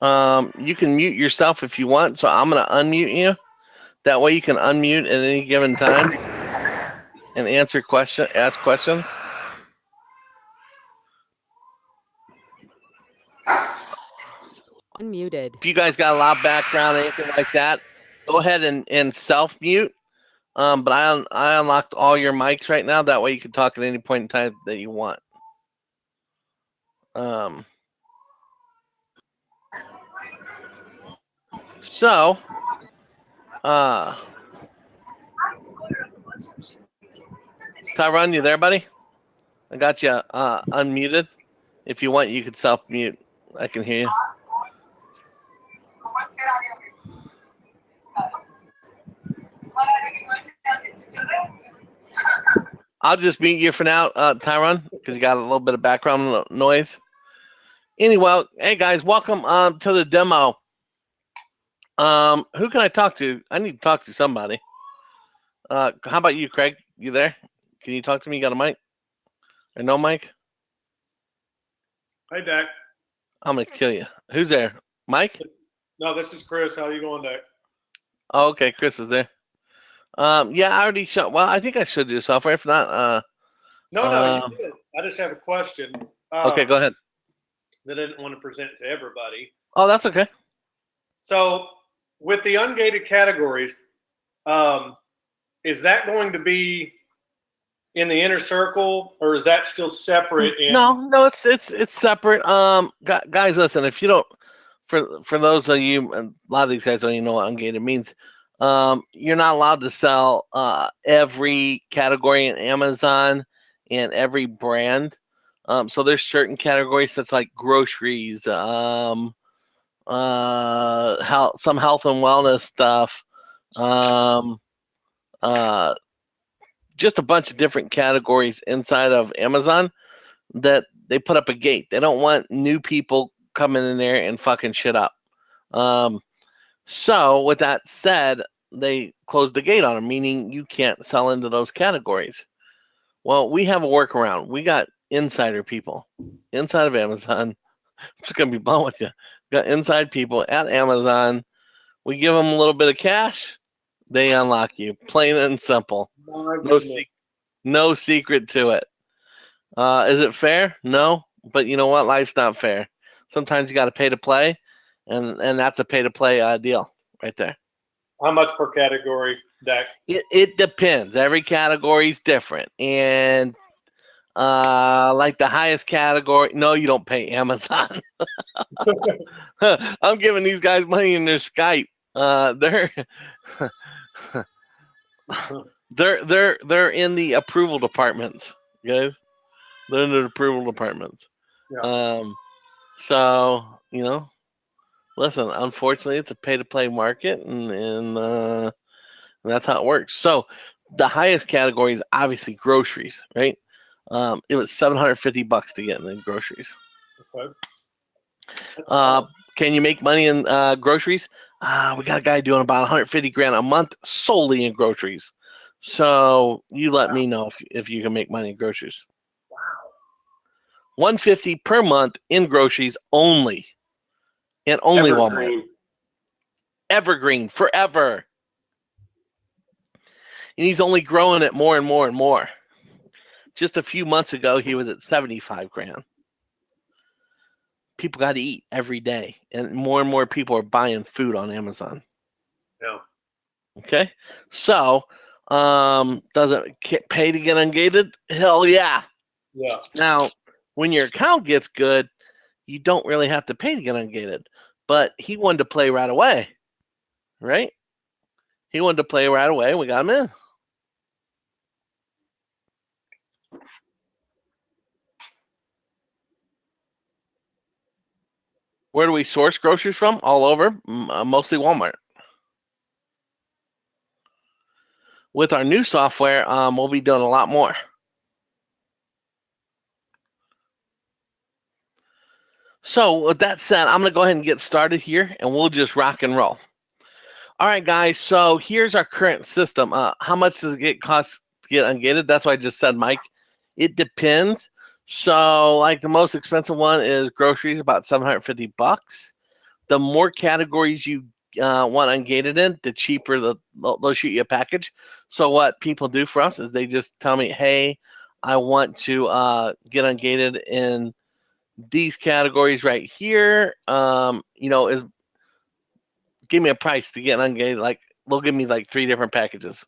You can mute yourself if you want, so I'm going to unmute you. That way you can unmute at any given time and ask questions. Unmuted. If you guys got a lot of background, anything like that, go ahead and self-mute. But I unlocked all your mics right now. That way you can talk at any point in time that you want. So, Tyron, you there, buddy? I got you unmuted. If you want, you can self-mute. I can hear you. I'll just mute you for now, Tyron, because you got a little bit of background noise. Anyway, hey guys, welcome to the demo. Who can I talk to? I need to talk to somebody. How about you, Craig? You there? Can you talk to me? You got a mic? Or no mic? Hey, Dak. I'm gonna kill you. Who's there? Mike? No, this is Chris. How you going, Dak? Oh, okay, Chris is there. Yeah, I already showed. Well, I think I showed you the software. If not, No, you did. I just have a question. Okay, go ahead. That I didn't want to present to everybody. Oh, that's okay. So, with the ungated categories, is that going to be in the inner circle, or is that still separate? No, it's separate. Guys, listen. If you don't, for those of you, and a lot of these guys don't even know what ungated means. You're not allowed to sell every category in Amazon and every brand. So there's certain categories such like groceries, some health and wellness stuff, just a bunch of different categories inside of Amazon that they put up a gate. They don't want new people coming in there and fucking shit up. So with that said, they closed the gate on them, meaning you can't sell into those categories. Well, we have a workaround. We got insider people inside of Amazon. I'm just going to be blunt with you. We got inside people at Amazon. We give them a little bit of cash. They unlock you. Plain and simple. No secret to it. Is it fair? No. But you know what? Life's not fair. Sometimes you got to pay to play. And that's a pay-to-play deal right there. How much per category, Dak? It depends. Every category is different. And like the highest category, no, you don't pay Amazon. I'm giving these guys money in their Skype. They're in the approval departments, guys. They're in the approval departments. Yeah. So, you know, listen, unfortunately, it's a pay-to-play market, and that's how it works. So the highest category is obviously groceries, right? It was $750 to get in the groceries. Okay. Can you make money in groceries? We got a guy doing about 150 grand a month solely in groceries. So you let me know if you can make money in groceries. Wow. 150 per month in groceries only. And only Walmart. Evergreen, forever. And he's only growing it more and more and more. Just a few months ago, he was at 75 grand. People got to eat every day. And more people are buying food on Amazon. Yeah. Okay. So, does it pay to get ungated? Hell yeah. Yeah. Now, when your account gets good, you don't really have to pay to get ungated. But he wanted to play right away. Right? He wanted to play right away. We got him in. Where do we source groceries from? All over, mostly Walmart. With our new software, we'll be doing a lot more. So with that said, I'm going to go ahead and get started here, and we'll just rock and roll. All right, guys, so here's our current system. How much does it cost to get ungated? That's what I just said, Mike. It depends. So like the most expensive one is groceries, about $750. the more categories you want ungated in, the cheaper they'll shoot you a package. So what people do for us is they just tell me, hey, I want to get ungated in these categories right here. Is give me a price to get ungated. Like they'll give me like 3 different packages,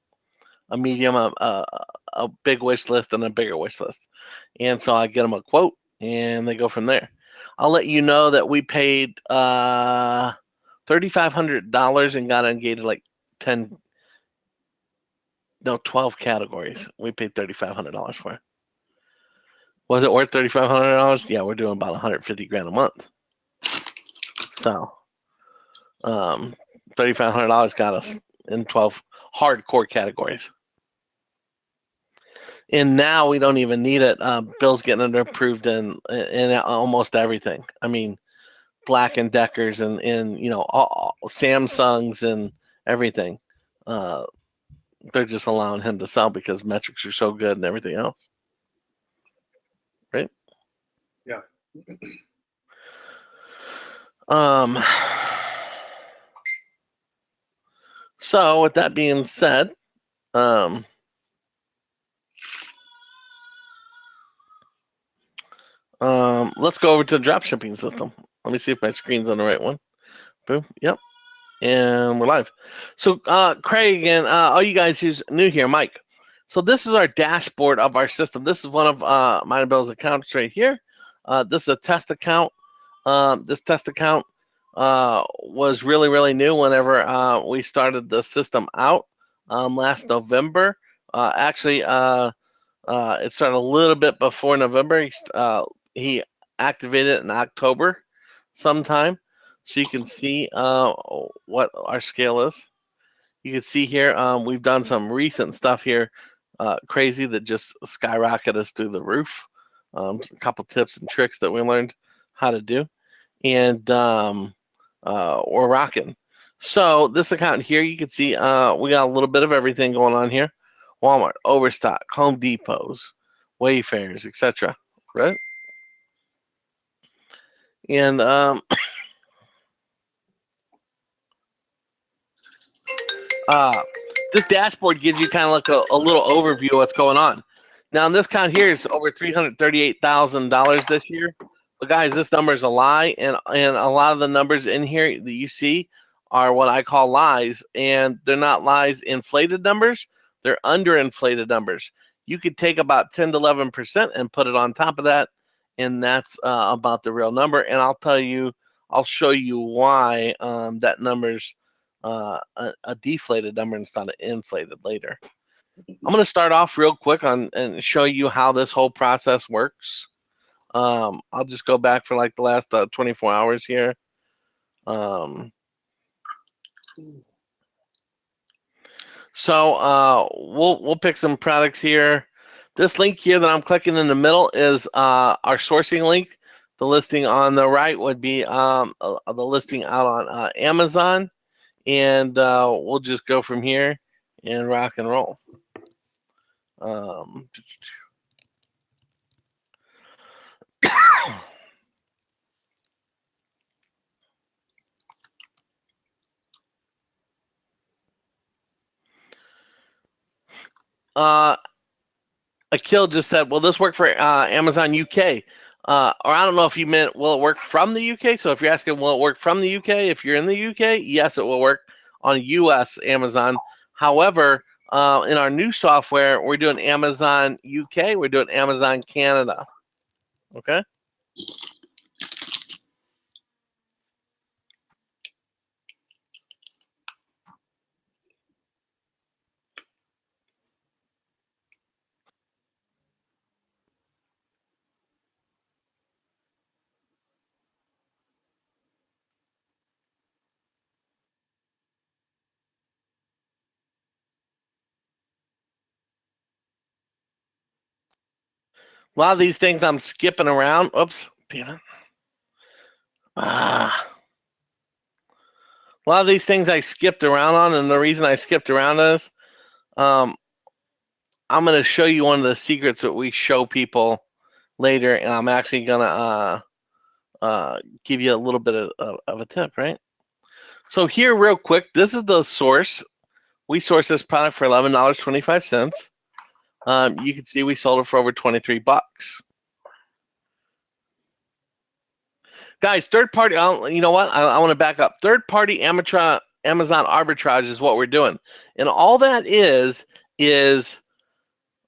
a medium, a big wish list, and a bigger wish list. And so I get them a quote, and they go from there. I'll let you know that we paid $3,500 and got ungated like 12 categories. We paid $3,500 for it. Was it worth $3,500? Yeah, we're doing about 150 grand a month. So, $3,500 got us in 12 hardcore categories. And now we don't even need it. Bill's getting it approved in almost everything. I mean, Black and Deckers and all Samsungs and everything. They're just allowing him to sell because metrics are so good and everything else. Right? Yeah. So with that being said, let's go over to the drop shipping system. Let me see if my screen's on the right one. Boom. Yep. And we're live. So Craig and all you guys who's new here, Mike. So this is our dashboard of our system. This is one of mine and Bill's accounts right here. This is a test account. This test account was really, really new whenever we started the system out last November. Actually, it started a little bit before November. He activated it in October sometime. So you can see what our scale is. You can see here we've done some recent stuff here, crazy that just skyrocketed us through the roof. A couple tips and tricks that we learned how to do, and we're rocking. So this account here, you can see we got a little bit of everything going on here: Walmart, Overstock, Home Depots, Wayfarers, etc. Right? And this dashboard gives you kind of like a little overview of what's going on. Now, this count here is over $338,000 this year. But guys, this number is a lie, and a lot of the numbers in here that you see are what I call lies, and they're not lies inflated numbers. They're underinflated numbers. You could take about 10 to 11% and put it on top of that, and that's about the real number. And I'll show you why that number's a deflated number instead of inflated later. I'm going to start off real quick and show you how this whole process works. I'll just go back for like the last 24 hours here. So we'll pick some products here. This link here that I'm clicking in the middle is our sourcing link. The listing on the right would be the listing out on Amazon. And we'll just go from here and rock and roll. Akil just said, will this work for Amazon UK? Or I don't know if you meant, will it work from the UK? So if you're asking, will it work from the UK? If you're in the UK, yes, it will work on US Amazon. However, in our new software, we're doing Amazon UK. We're doing Amazon Canada. Okay. A lot of these things I'm skipping around. Oops, damn it. A lot of these things I skipped around on, and the reason I skipped around is I'm going to show you one of the secrets that we show people later, and I'm actually going to give you a little bit of a tip, right? So here, real quick, this is the source. We sourced this product for $11.25. You can see we sold it for over 23 bucks. Guys, third party, you know what? I want to back up. Third party Amazon arbitrage is what we're doing. And all that is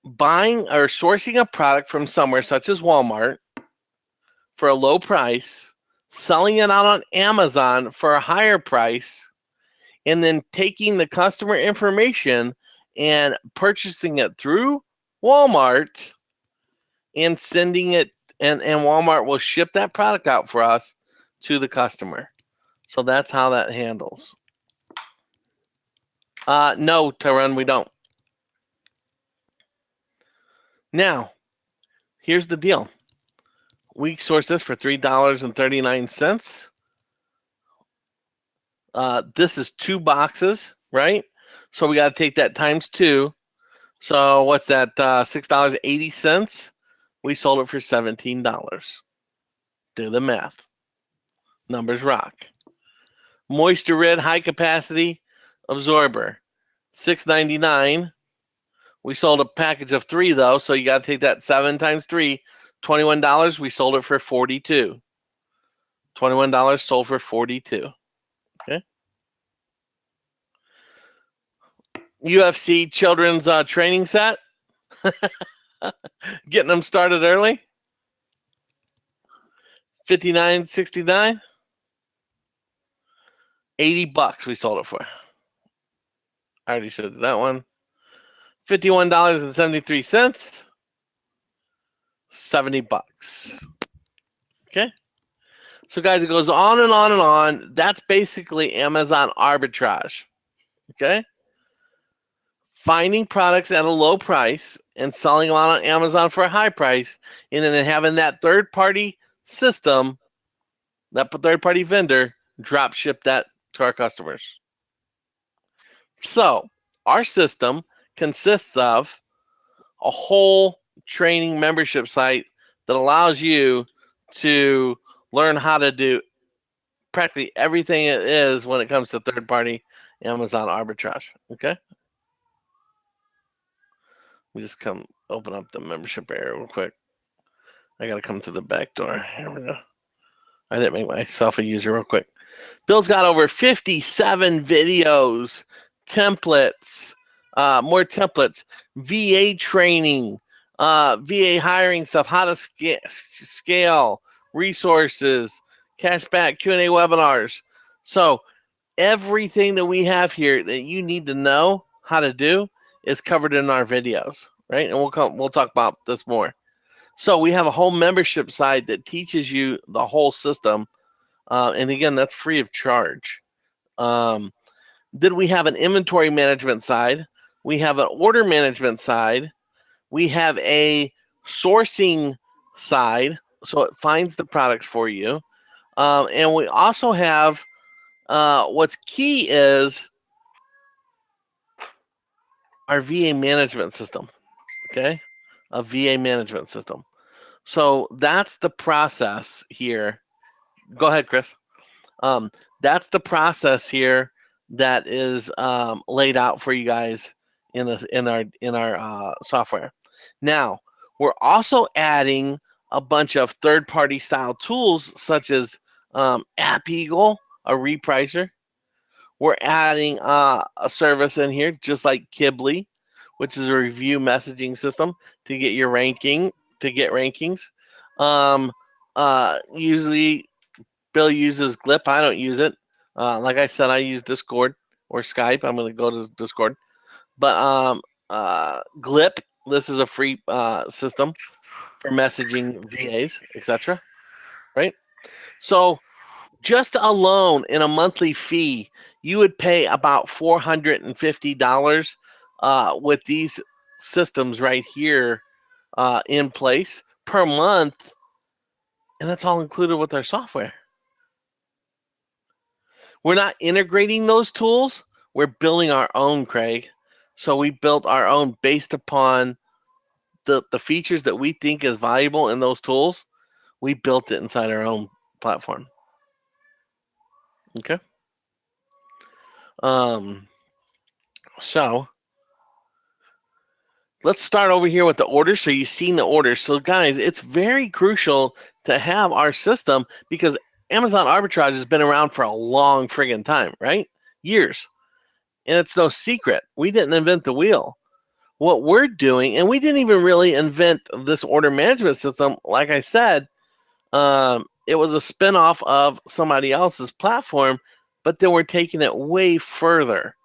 buying or sourcing a product from somewhere such as Walmart for a low price, selling it out on Amazon for a higher price, and then taking the customer information and purchasing it through Walmart and sending it, and Walmart will ship that product out for us to the customer. So that's how that handles. No, Tyrone, we don't. Now, here's the deal. We source this for $3.39. This is 2 boxes, right? So we got to take that times 2. So what's that? $6.80. We sold it for $17. Do the math. Numbers rock. Moisture Red high capacity absorber, $6.99. We sold a package of 3 though, so you got to take that 7 times 3, $21. We sold it for $42. $21 sold for $42. Okay. UFC children's training set. Getting them started early. $59.69. $80 we sold it for. I already showed that one. $51.73. $70. Okay. So guys, it goes on and on and on. That's basically Amazon arbitrage. Okay. Finding products at a low price and selling them out on Amazon for a high price, and then having that third-party system, that third-party vendor, drop ship that to our customers. So our system consists of a whole training membership site that allows you to learn how to do practically everything it is when it comes to third-party Amazon arbitrage. Okay. We just come open up the membership area real quick. I gotta come to the back door. Here we go. I didn't make myself a user real quick. Bill's got over 57 videos, templates, more templates, VA training, VA hiring stuff, how to scale, resources, cashback, Q&A webinars. So everything that we have here that you need to know how to do is covered in our videos, right? And we'll talk about this more. So we have a whole membership site that teaches you the whole system. And again, that's free of charge. Then we have an inventory management side. We have an order management side. We have a sourcing side, so it finds the products for you. And we also have what's key is our VA management system, okay? A VA management system. So that's the process here. Go ahead, Chris. That's the process here that is laid out for you guys in our software. Now, we're also adding a bunch of third-party style tools such as AppEagle, a repricer. We're adding a service in here just like Kibly, which is a review messaging system to get your ranking, to get rankings. Usually Bill uses Glip. I don't use it. Like I said, I use Discord or Skype. I'm going to go to Discord. But Glip, this is a free system for messaging VAs, etc. Right? So just alone in a monthly fee, you would pay about $450 with these systems right here in place per month. And that's all included with our software. We're not integrating those tools. We're building our own, Craig. So we built our own based upon the features that we think is valuable in those tools. We built it inside our own platform. Okay. So let's start over here with the orders. So you've seen the orders. So guys, it's very crucial to have our system because Amazon arbitrage has been around for a long friggin' time, right? Years. And it's no secret. We didn't invent the wheel. What we're doing, and we didn't even really invent this order management system. Like I said, it was a spinoff of somebody else's platform, but then we're taking it way further.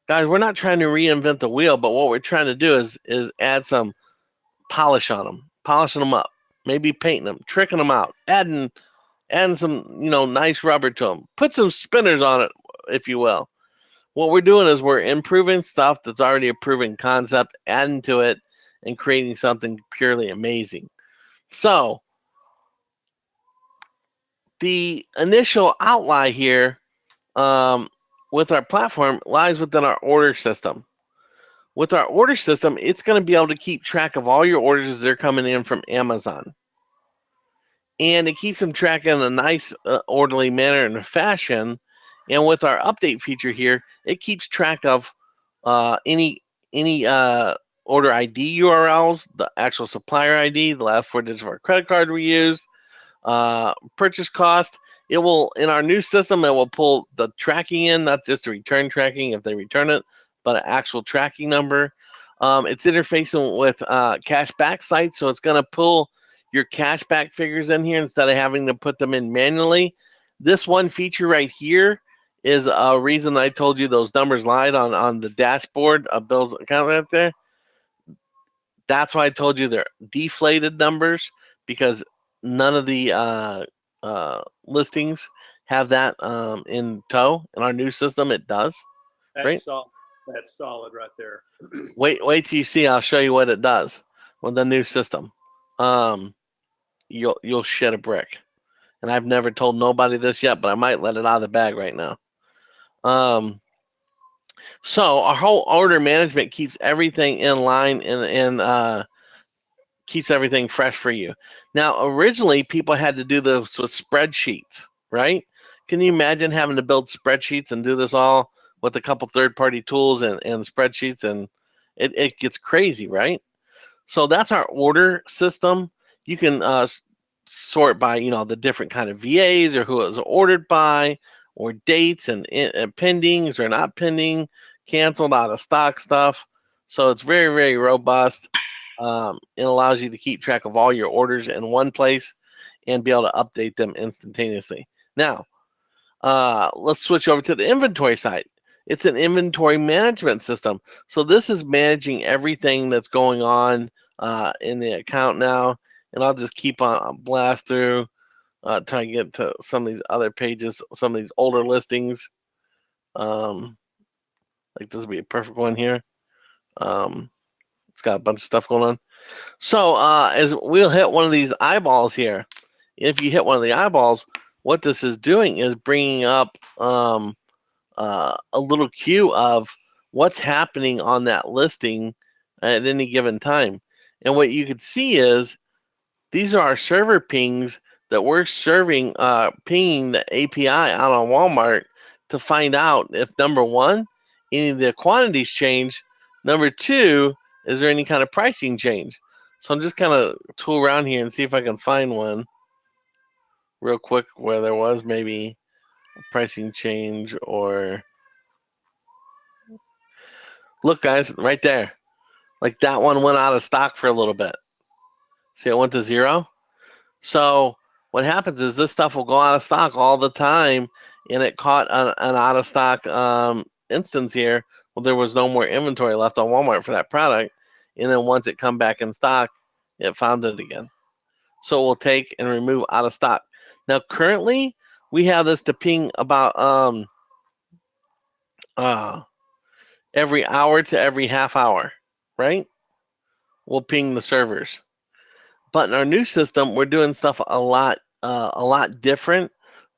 Guys, we're not trying to reinvent the wheel, but what we're trying to do is add some polish on them, polishing them up, maybe painting them, tricking them out, adding some nice rubber to them, put some spinners on it, if you will. What we're doing is we're improving stuff that's already a proven concept, adding to it, and creating something purely amazing. So the initial outline here with our platform lies within our order system. With our order system, it's going to be able to keep track of all your orders as they're coming in from Amazon. And it keeps them tracked in a nice, orderly manner and fashion. And with our update feature here, it keeps track of any order ID URLs, the actual supplier ID, the last 4 digits of our credit card we used, purchase cost. It will, in our new system, it will pull the tracking in, not just the return tracking if they return it, but an actual tracking number. It's interfacing with cashback sites, so it's going to pull your cashback figures in here instead of having to put them in manually. This one feature right here is a reason I told you those numbers lied on the dashboard of Bill's account right there. That's why I told you they're deflated numbers because none of the listings have that in tow. In our new system, it does. Right? That's solid right there. Wait till you see. I'll show you what it does with the new system. You'll shit a brick. And I've never told nobody this yet, but I might let it out of the bag right now. So our whole order management keeps everything in line and keeps everything fresh for you. Now, originally, people had to do this with spreadsheets, right? Can you imagine having to build spreadsheets and do this all with a couple third-party tools and spreadsheets? And it gets crazy, right? So that's our order system. You can sort by, the different kind of VAs or who it was ordered by, or dates and pendings or not pending, canceled, out of stock stuff. So it's very, very robust. It allows you to keep track of all your orders in one place and be able to update them instantaneously. Now, let's switch over to the inventory side. It's an inventory management system. So this is managing everything that's going on in the account now. And I'll just keep on blast through, try to get to some of these other pages, some of these older listings. Like this would be a perfect one here. It's got a bunch of stuff going on. So as we'll hit one of these eyeballs here, if you hit one of the eyeballs, what this is doing is bringing up a little queue of what's happening on that listing at any given time. And what you can see is these are our server pings that we're serving, pinging the API out on Walmart to find out if, number one, any of the quantities change. Number two, is there any kind of pricing change? So I'm just kind of tool around here and see if I can find one real quick where there was maybe a pricing change or... Look, guys, right there. Like that one went out of stock for a little bit. See, it went to 0. So what happens is this stuff will go out of stock all the time, and it caught an out of stock instance here. Well, there was no more inventory left on Walmart for that product, and then once it come back in stock, it found it again. So we'll take and remove out of stock. Now, currently, we have this to ping about every hour to every half hour, right? We'll ping the servers. But in our new system, we're doing stuff a lot different.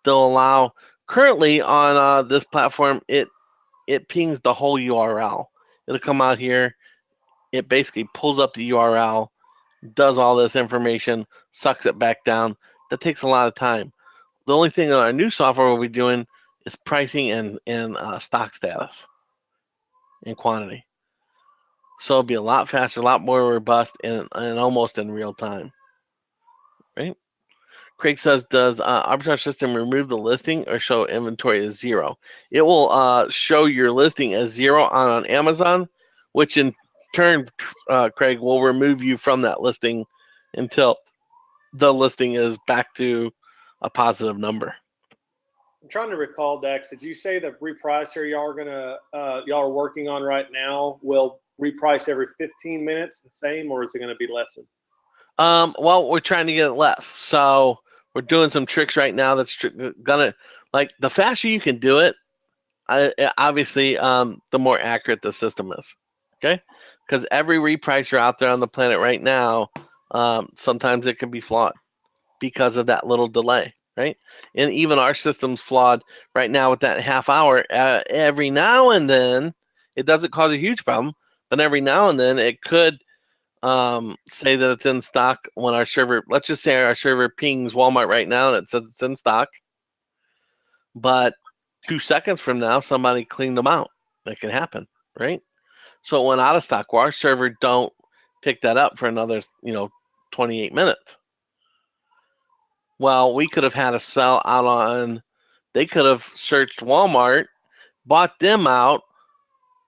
They'll allow, currently on this platform, it pings the whole URL. It'll come out here. It basically pulls up the URL, does all this information, sucks it back down. That takes a lot of time. The only thing that our new software will be doing is pricing and stock status and quantity. So it'll be a lot faster, a lot more robust, and almost in real time. Right? Craig says, does Arbitrage System remove the listing or show inventory as 0? It will show your listing as 0 on Amazon, which in turn, Craig, will remove you from that listing until the listing is back to a positive number. I'm trying to recall, Dex, did you say the repricer y'all are working on right now will reprice every 15 minutes the same, or is it going to be lessened? Well, we're trying to get it less. So we're doing some tricks right now that's gonna, like, the faster you can do it, obviously, the more accurate the system is. Okay? Because every repricer out there on the planet right now, sometimes it can be flawed because of that little delay, right? And even our system's flawed right now with that half hour. Every now and then, it doesn't cause a huge problem, but every now and then it could say that it's in stock when our server, let's just say our server pings Walmart right now and it says it's in stock, but 2 seconds from now somebody cleaned them out. That can happen, right? So it went out of stock. Well, our server don't pick that up for another 28 minutes. Well, we could have had a sell out on, they could have searched Walmart, bought them out,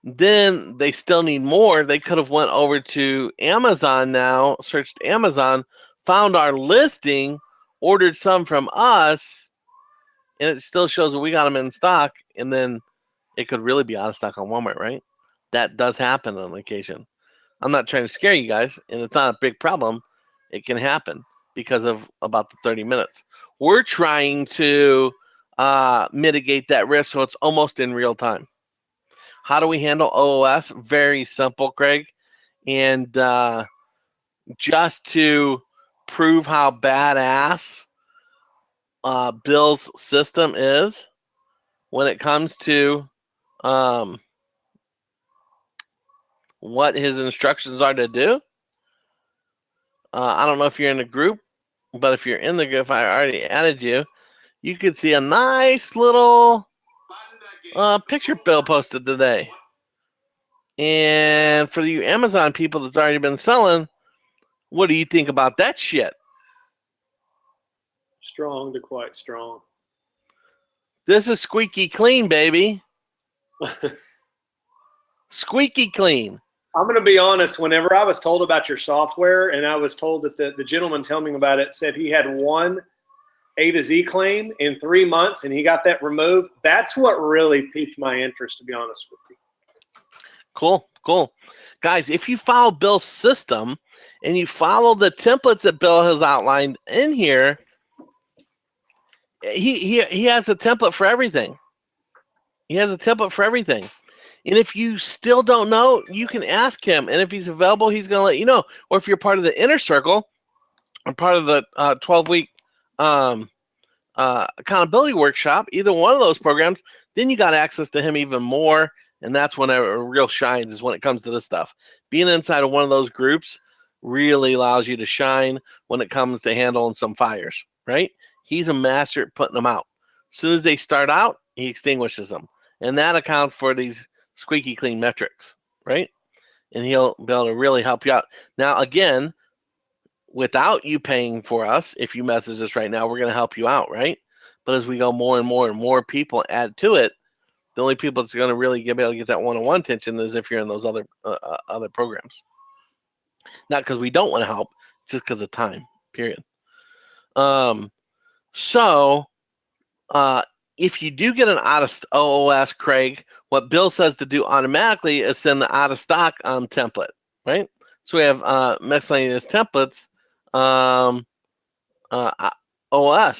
then they still need more. They could have went over to Amazon now, searched Amazon, found our listing, ordered some from us, and it still shows that we got them in stock, and then it could really be out of stock on Walmart, right? That does happen on occasion. I'm not trying to scare you guys, and it's not a big problem. It can happen because of about the 30 minutes. We're trying to mitigate that risk so it's almost in real time. How do we handle OOS? Very simple, Craig. And just to prove how badass Bill's system is when it comes to what his instructions are to do. I don't know if you're in the group, but if you're in the group, I already added you. You could see a nice little picture Bill posted today. And for you Amazon people that's already been selling, what do you think about that shit? Strong to quite strong. This is squeaky clean, baby. Squeaky clean. I'm going to be honest. Whenever I was told about your software and I was told that the gentleman telling me about it said he had one A to Z claim in 3 months and he got that removed, that's what really piqued my interest, to be honest with you. Cool. Guys, if you follow Bill's system and you follow the templates that Bill has outlined in here, he has a template for everything. He has a template for everything. And if you still don't know, you can ask him. And if he's available, he's going to let you know. Or if you're part of the inner circle or part of the 12-week accountability workshop, either one of those programs, then you got access to him even more. And that's when it real shines, is when it comes to this stuff. Being inside of one of those groups really allows you to shine when it comes to handling some fires, right? He's a master at putting them out. As soon as they start out, he extinguishes them. And that accounts for these squeaky clean metrics, right? And he'll be able to really help you out. Now, again, without you paying for us, if you message us right now, we're going to help you out, right? But as we go more and more people add to it, the only people that's going to really be able to get that one-on-one attention is if you're in those other programs. Not because we don't want to help, just because of time, period. So if you do get an out of OOS, Craig, what Bill says to do automatically is send the out of stock template, right? So we have miscellaneous templates, OS,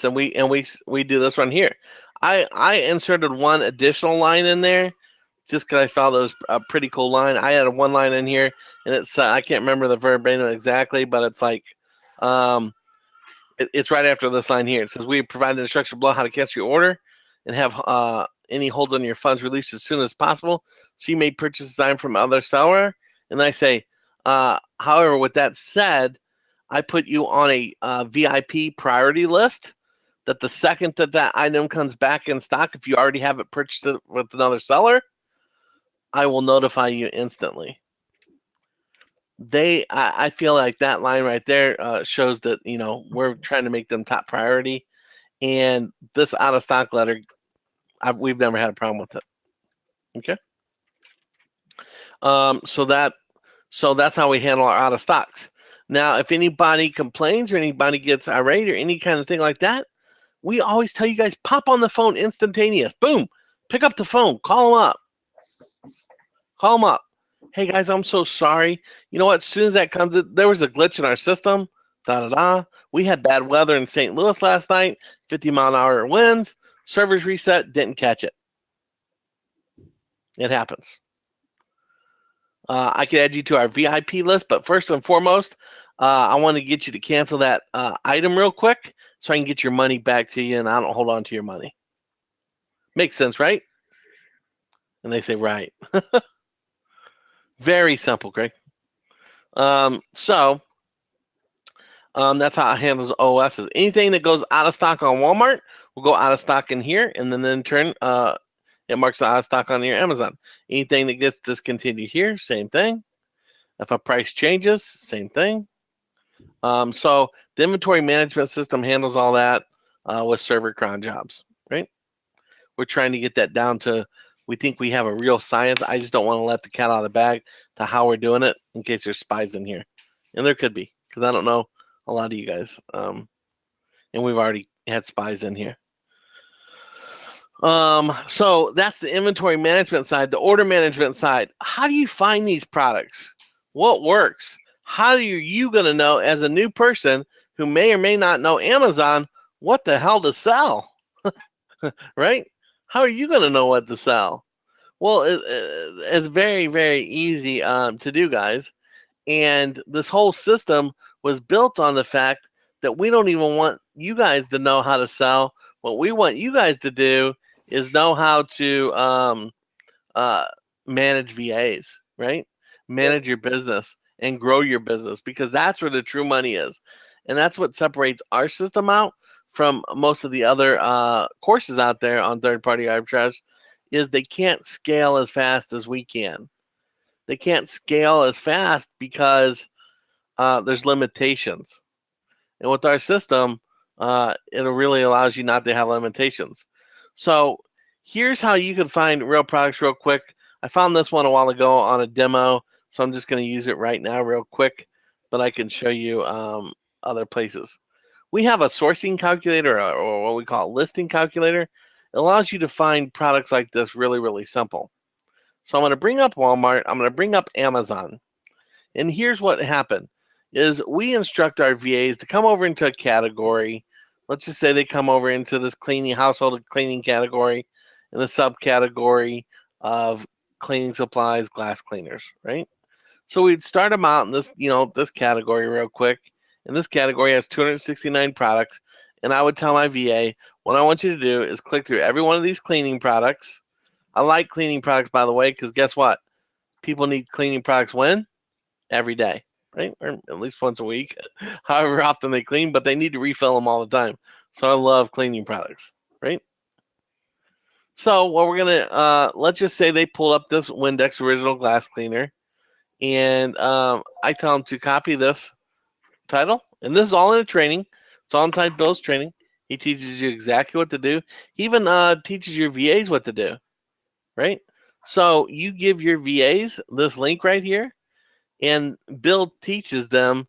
and we do this one here. I inserted one additional line in there just because I felt it was a pretty cool line. I had one line in here, and it's I can't remember the verbatim exactly, but it's like it's right after this line here. It says, we provide instructions below how to cancel your order and have any holds on your funds released as soon as possible. So you may purchase design from other seller. And I say, however, with that said, I put you on a VIP priority list that the second that that item comes back in stock, if you already have it purchased with another seller, I will notify you instantly. I feel like that line right there shows that, you know, we're trying to make them top priority. And this out of stock letter, we've never had a problem with it. Okay. So that's how we handle our out of stocks. Now, if anybody complains or anybody gets irate or any kind of thing like that, we always tell you guys, pop on the phone instantaneous. Boom. Pick up the phone. Call them up. Call them up. Hey, guys, I'm so sorry. You know what? As soon as that comes, there was a glitch in our system. Da-da-da. We had bad weather in St. Louis last night. 50-mile-an-hour winds. Servers reset. Didn't catch it. It happens. I can add you to our VIP list, but first and foremost, I want to get you to cancel that item real quick so I can get your money back to you and I don't hold on to your money. Makes sense, right? And they say, right. Very simple, Greg. So that's how it handles OSs. Anything that goes out of stock on Walmart will go out of stock in here, and then in turn, it marks out of stock on your Amazon. Anything that gets discontinued here, same thing. If a price changes, same thing. So the inventory management system handles all that with server cron jobs, right? We're trying to get that down to, we think we have a real science. I just don't want to let the cat out of the bag to how we're doing it in case there's spies in here. And there could be, because I don't know a lot of you guys. And we've already had spies in here. So that's the inventory management side. The order management side. How do you find these products? What works? How are you going to know as a new person who may or may not know Amazon what the hell to sell? Right? How are you going to know what to sell? Well, it's very, very easy to do, guys. And this whole system was built on the fact that we don't even want you guys to know how to sell. What we want you guys to do is know how to manage VAs, right? Manage your business and grow your business, because that's where the true money is. And that's what separates our system out from most of the other courses out there on third-party arbitrage, is they can't scale as fast as we can. They can't scale as fast because there's limitations. And with our system, it really allows you not to have limitations. So here's how you can find real products real quick. I found this one a while ago on a demo, so I'm just going to use it right now real quick, but I can show you other places. We have a sourcing calculator, or what we call a listing calculator. It allows you to find products like this really, really simple. So I'm going to bring up Walmart. I'm going to bring up Amazon. And here's what happened is we instruct our VAs to come over into a category. Let's just say they come over into this cleaning, household cleaning category, in the subcategory of cleaning supplies, glass cleaners, right? So we'd start them out in this, this category real quick. And this category has 269 products. And I would tell my VA, what I want you to do is click through every one of these cleaning products. I like cleaning products, by the way, because guess what? People need cleaning products when? Every day, right? Or at least once a week, however often they clean, but they need to refill them all the time. So I love cleaning products, right? So what we're going to, let's just say they pulled up this Windex Original Glass Cleaner. And I tell them to copy this title. And this is all in a training. It's all inside Bill's training. He teaches you exactly what to do. He even teaches your VAs what to do, right? So you give your VAs this link right here, and Bill teaches them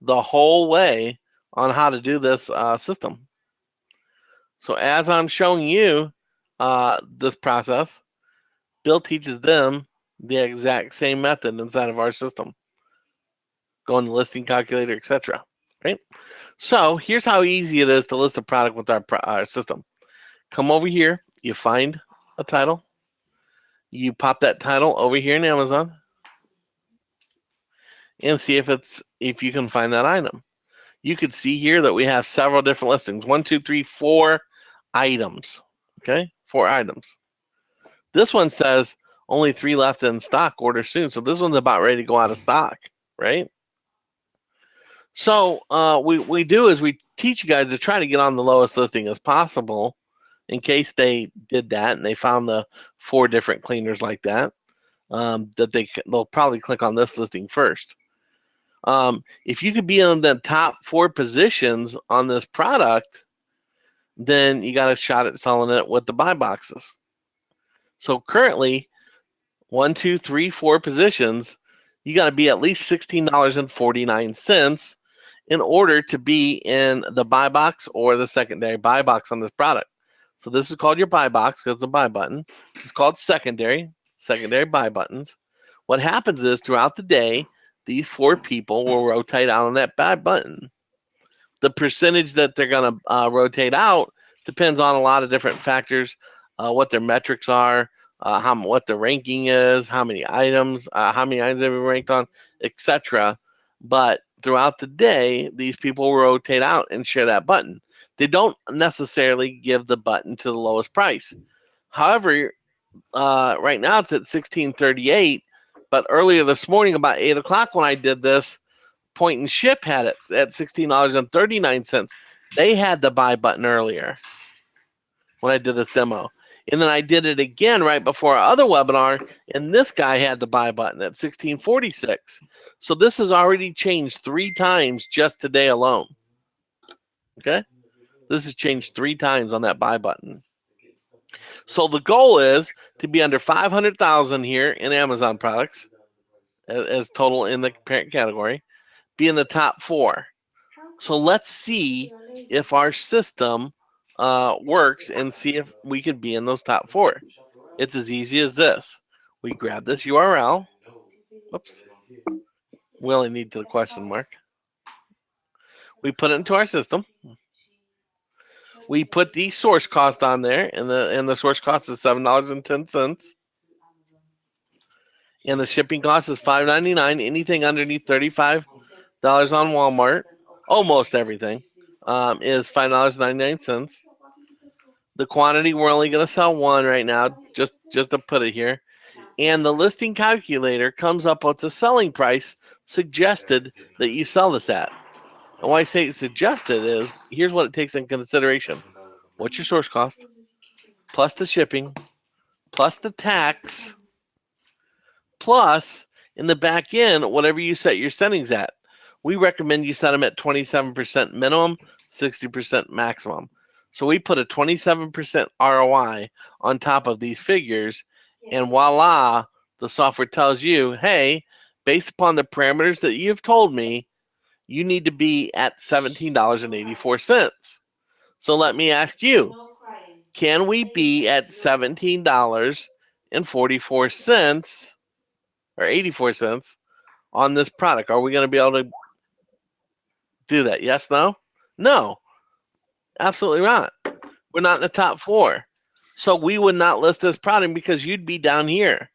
the whole way on how to do this system. So as I'm showing you this process, Bill teaches them the exact same method inside of our system. Go in the listing calculator, etc. Right? So here's how easy it is to list a product with our system. Come over here, you find a title, you pop that title over here in Amazon, and see if you can find that item. You could see here that we have several different listings. 1, 2, 3, 4 items. Okay, 4 items. This one says only 3 left in stock. Order soon. So this one's about ready to go out of stock, right? So what we do is we teach you guys to try to get on the lowest listing as possible in case they did that and they found the 4 different cleaners like that, that they'll probably click on this listing first. If you could be in the top 4 positions on this product, then you got a shot at selling it with the buy boxes. So currently, 1, 2, 3, 4 positions, you got to be at least $16.49 in order to be in the buy box or the secondary buy box on this product. So this is called your buy box because it's a buy button. It's called secondary buy buttons. What happens is throughout the day, these 4 people will rotate out on that buy button. The percentage that they're going to rotate out depends on a lot of different factors, what their metrics are, what the ranking is, how many items they've been ranked on, etc. But throughout the day, these people rotate out and share that button. They don't necessarily give the button to the lowest price. However, right now it's at $16.38, but earlier this morning about 8 o'clock when I did this, Point and Ship had it at $16.39. They had the buy button earlier when I did this demo. And then I did it again right before our other webinar, and this guy had the buy button at $16.46. So this has already changed 3 times just today alone. Okay? This has changed 3 times on that buy button. So the goal is to be under 500,000 here in Amazon products as total in the parent category, be in the top 4. So let's see if our system works and see if we could be in those top 4. It's as easy as this. We grab this URL. Whoops. We only need the question mark. We put it into our system. We put the source cost on there, and the source cost is $7.10. And the shipping cost is $5.99. Anything underneath $35 on Walmart, almost everything, is $5.99. The quantity, we're only going to sell 1 right now, just to put it here. And the listing calculator comes up with the selling price suggested that you sell this at. And why I say suggested is, here's what it takes in consideration. What's your source cost, plus the shipping, plus the tax, plus in the back end, whatever you set your settings at. We recommend you set them at 27% minimum, 60% maximum. So we put a 27% ROI on top of these figures, and voila, the software tells you, hey, based upon the parameters that you've told me, you need to be at $17.84. So let me ask you, can we be at $17.44 or 84 cents on this product? Are we going to be able to do that? Yes, no? No, absolutely not. We're not in the top 4. So we would not list this product because you'd be down here,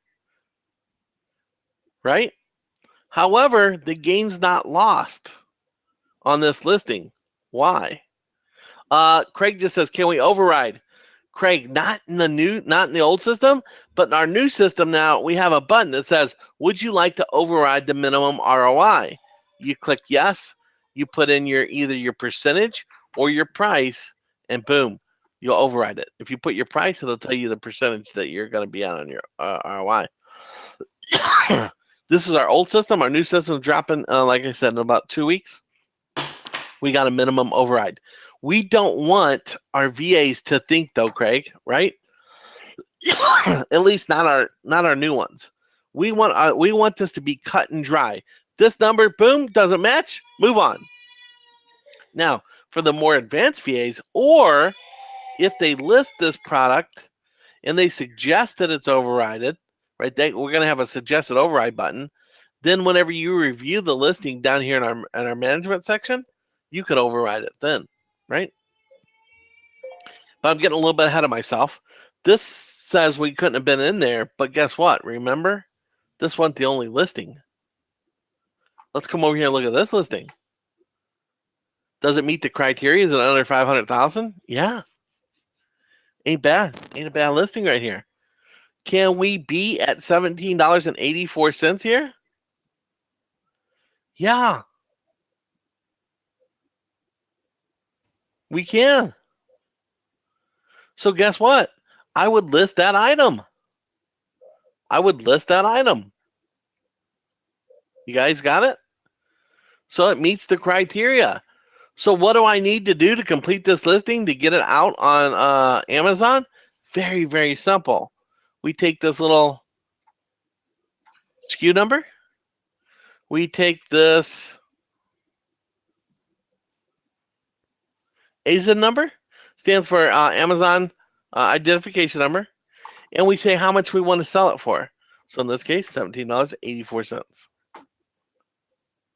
right? However, the game's not lost on this listing. Why? Craig just says, can we override? Craig, not in the old system, but in our new system now, we have a button that says, would you like to override the minimum ROI? You click yes, you put in either your percentage or your price, and boom, you'll override it. If you put your price, it'll tell you the percentage that you're going to be on your ROI. This is our old system. Our new system is dropping, like I said, in about 2 weeks. We got a minimum override. We don't want our VAs to think, though, Craig, right? At least not our new ones. We want this to be cut and dry. This number, boom, doesn't match. Move on. Now, for the more advanced VAs, or if they list this product and they suggest that it's overridden, right? We're going to have a suggested override button. Then, whenever you review the listing down here in our management section, you could override it then, right? But I'm getting a little bit ahead of myself. This says we couldn't have been in there, but guess what? Remember, this wasn't the only listing. Let's come over here and look at this listing. Does it meet the criteria? Is it under 500,000? Yeah. Ain't bad. Ain't a bad listing right here. Can we be at $17.84 here? Yeah. We can. So guess what? I would list that item. You guys got it? So it meets the criteria. So what do I need to do to complete this listing to get it out on Amazon? Very, very simple. We take this little SKU number. We take this ASIN number, stands for Amazon identification number, and we say how much we want to sell it for. So in this case, $17.84.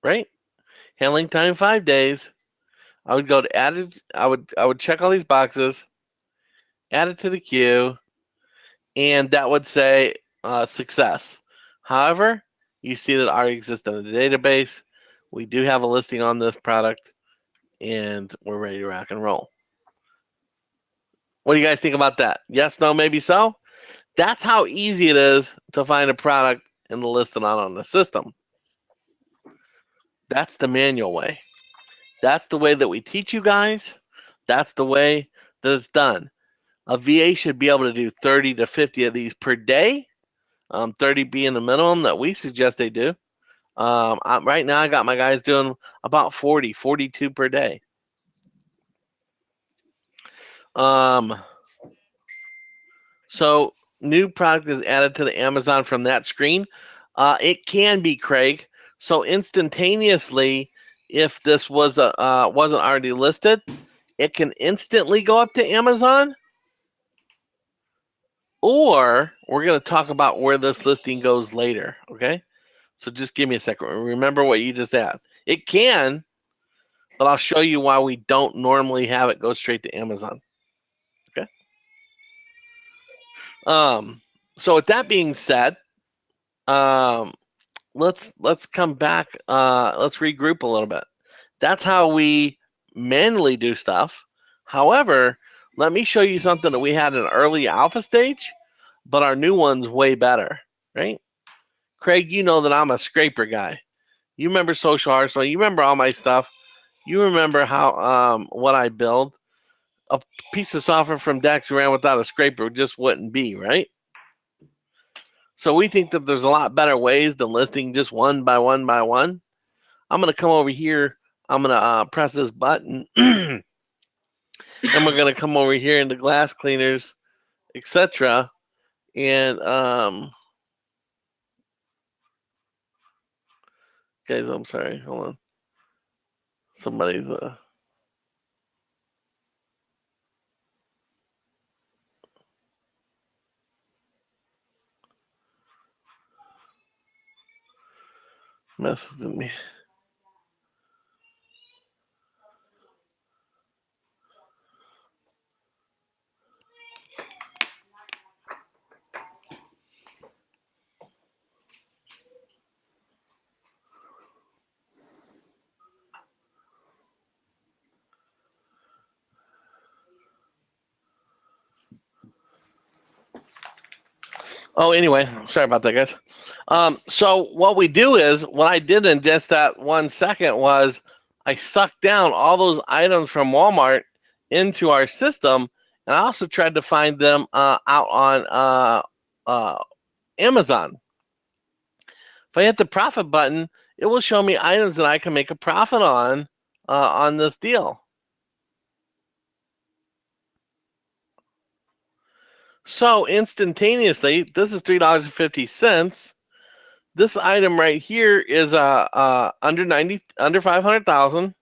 Right? Handling time 5 days. I would go to add it. I would check all these boxes, add it to the queue, and that would say success. However, you see that already exists in the database. We do have a listing on this product, and we're ready to rock and roll. What do you guys think about that? Yes, no, maybe so? That's how easy it is to find a product and to list it on the system. That's the manual way. That's the way that we teach you guys. That's the way that it's done. A VA should be able to do 30 to 50 of these per day, 30 being the minimum that we suggest they do. Right now, I got my guys doing about 40, 42 per day. So new product is added to the Amazon from that screen. It can be, Craig. So instantaneously, if this was wasn't already listed, it can instantly go up to Amazon. Or we're going to talk about where this listing goes later. Okay. So just give me a second. Remember what you just asked. It can, but I'll show you why we don't normally have it go straight to Amazon. Okay. So with that being said, let's come back. Let's regroup a little bit. That's how we manually do stuff. However, let me show you something that we had in early alpha stage, but our new one's way better, right? Craig, you know that I'm a scraper guy. You remember Social Arsenal. You remember all my stuff. You remember how what I build. A piece of software from Dex ran without a scraper just wouldn't be, right? So we think that there's a lot better ways than listing just one by one by one. I'm going to come over here. I'm going to press this button. And we're going to come over here into glass cleaners, etc. And guys, I'm sorry. Hold on. Somebody's messaging me. Oh, anyway, sorry about that, guys. So what we do is, what I did in just that 1 second was I sucked down all those items from Walmart into our system, and I also tried to find them out on Amazon. If I hit the profit button, it will show me items that I can make a profit on this deal. So instantaneously, this is $3.50. This item right here is under 500,000,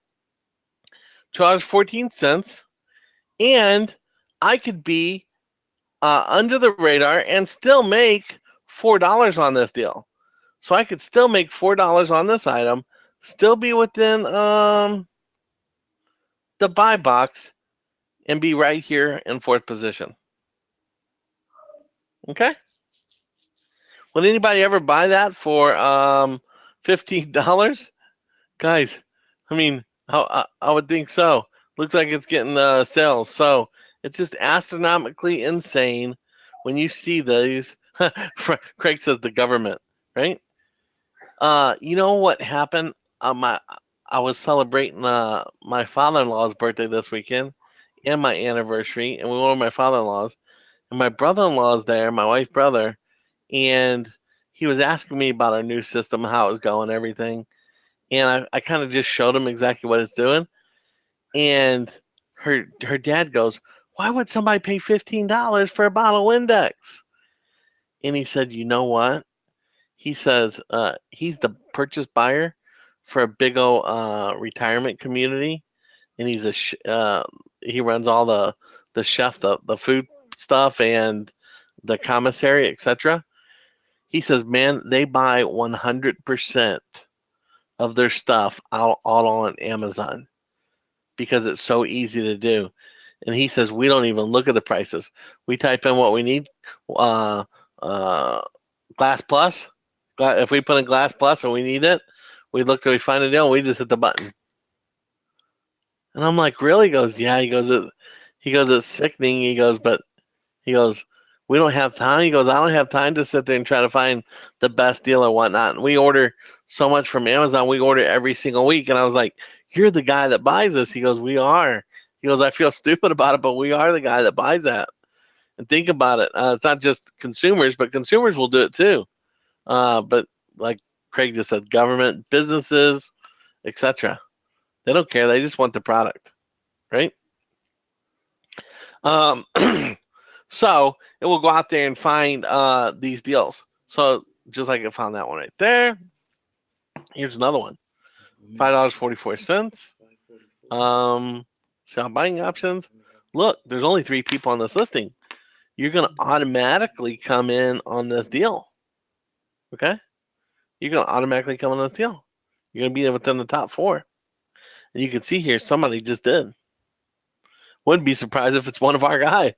$2.14, and I could be under the radar and still make $4 on this deal. So I could still make $4 on this item, still be within the buy box, and be right here in fourth position. Okay. Would anybody ever buy that for $15? Guys, I mean, I would think so. Looks like it's getting sales. So it's just astronomically insane when you see these. Craig says the government, right? You know what happened? I was celebrating my father-in-law's birthday this weekend, and my anniversary, and we went to my father-in-law's, and my brother-in-law is there, my wife's brother, and he was asking me about our new system, how it was going, everything, and I kind of just showed him exactly what it's doing, and her dad goes, "Why would somebody pay $15 for a bottle of Windex?" And he said, "You know what?" He says he's the purchase buyer for a big old retirement community, and he runs all the chef, the food stuff, and the commissary, etc. He says, man, they buy 100% of their stuff out all on Amazon because it's so easy to do. And he says we don't even look at the prices. We type in what we need, uh, uh, Glass Plus. If we put in Glass Plus and we need it, we look till we find a deal. And we just hit the button. And I'm like, really? He goes, yeah. He goes, it's sickening. He goes, we don't have time. He goes, I don't have time to sit there and try to find the best deal or whatnot. And we order so much from Amazon. We order every single week. And I was like, you're the guy that buys this. He goes, we are. He goes, I feel stupid about it, but we are the guy that buys that. And think about it. It's not just consumers, but consumers will do it too. But like Craig just said, government, businesses, etc. They don't care. They just want the product, right? So it will go out there and find these deals. So just like I found that one right there. Here's another one. $5.44. So buying options. Look, there's only 3 people on this listing. You're going to automatically come in on this deal. Okay? You're going to automatically come in on this deal. You're going to be within the top 4. And you can see here, somebody just did. Wouldn't be surprised if it's one of our guys.